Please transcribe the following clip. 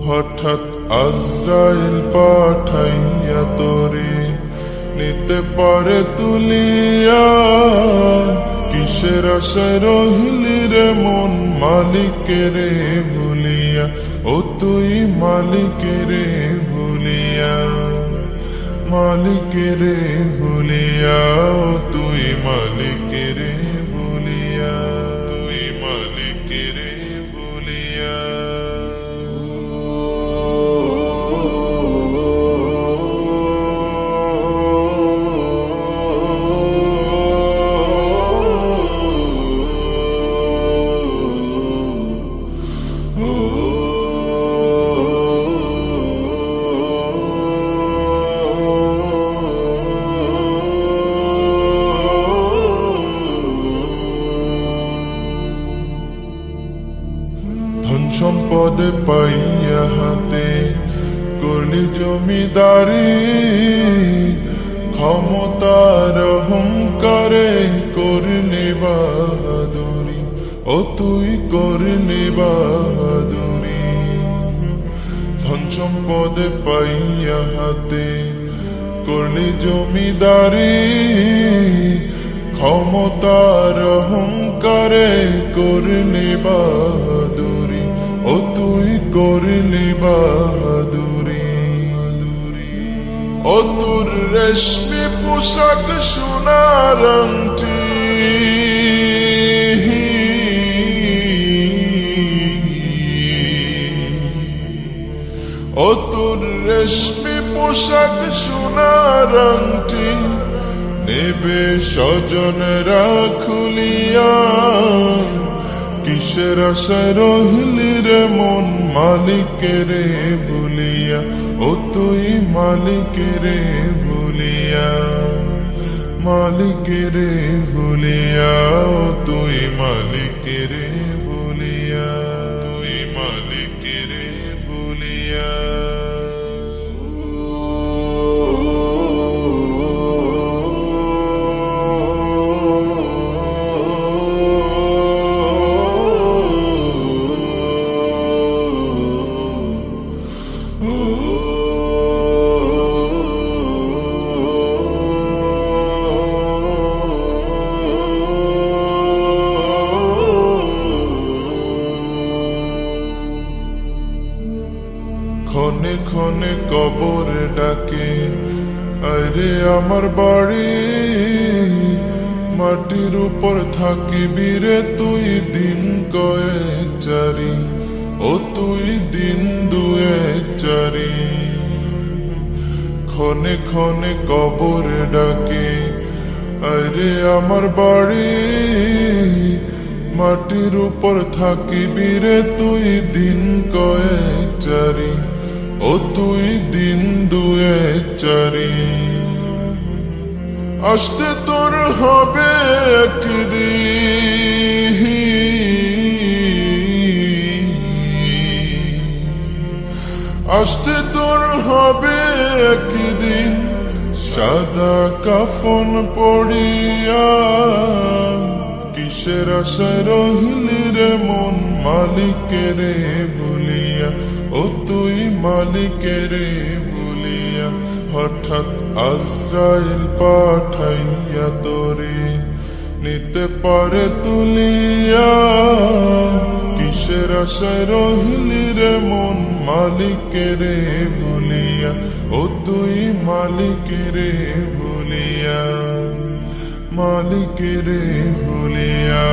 হঠাৎ আজরাইল পাঠাইয়া তোরে নিতে পারে তুলিয়া। কিসের আশায় রহিলি রে মন মালিকেরে ভুলিয়া, ও তুই মালিকেরে ভুলিয়া, মালিকেরে ভুলিয়া, ও তুই মালিকেরে ভুলিয়া, তুই মালিকেরে ভুলিয়া। ধন সম্পদে পাইয়া হাতে করলি জমিদারি, ক্ষমতার অহংকারে করলি বাহাদুরি, ও তুই করলি বাহাদুরি। ধন সম্পদে পাইয়া হাতে করলি জমিদারি, ক্ষমতার অহংকারে করলি বাহাদুরি, ও তুই করলি বাহাদুরি। ও তোর রেশমি পোশাক সোনার আংটি, ও তোর রেশমি পোশাক সোনার আংটি নেবে স্বজনেরা খুলিয়া। কিসের আশায় রহিলি রে মন মালিকেরে ভুলিয়া, ও তুই মালিকেরে ভুলিয়া, মালিকেরে ভুলিয়া, ও তুই মালিকেরে ভুলিয়া, তুই মালিকেরে ভুলিয়া। ক্ষণে ক্ষণে কবরে ডাকে আরে আমার বাড়ি, মাটির উপর থাকিবি রে তুই দিন কয়েক চারি, ও তুই দিন দুয়েক চারি। ক্ষণে ক্ষণে কবরে ডাকে আরে আমার বাড়ি, মাটির উপর থাকিবি রে তুই দিন কয়েক চারি, ও তুই দিন দুয়েক চারি। আসতে তোর হবে একদিন, আসতে তোর হবে একদিন সাদা কাফন পড়িয়া। কিসের আশায় রহিলি রে মন মালিকেরে ভুলিয়া, ও তুই মালিকেরে ভুলিয়া। হঠাৎ আজরাইল পাঠাইয়া তোরে নিতে পারে তুলিয়া। কিসের আশায় রহিলি রে মন মালিকেরে ভুলিয়া, ও তুই মালিকেরে ভুলিয়া, মালিকেরে ভুলিয়া।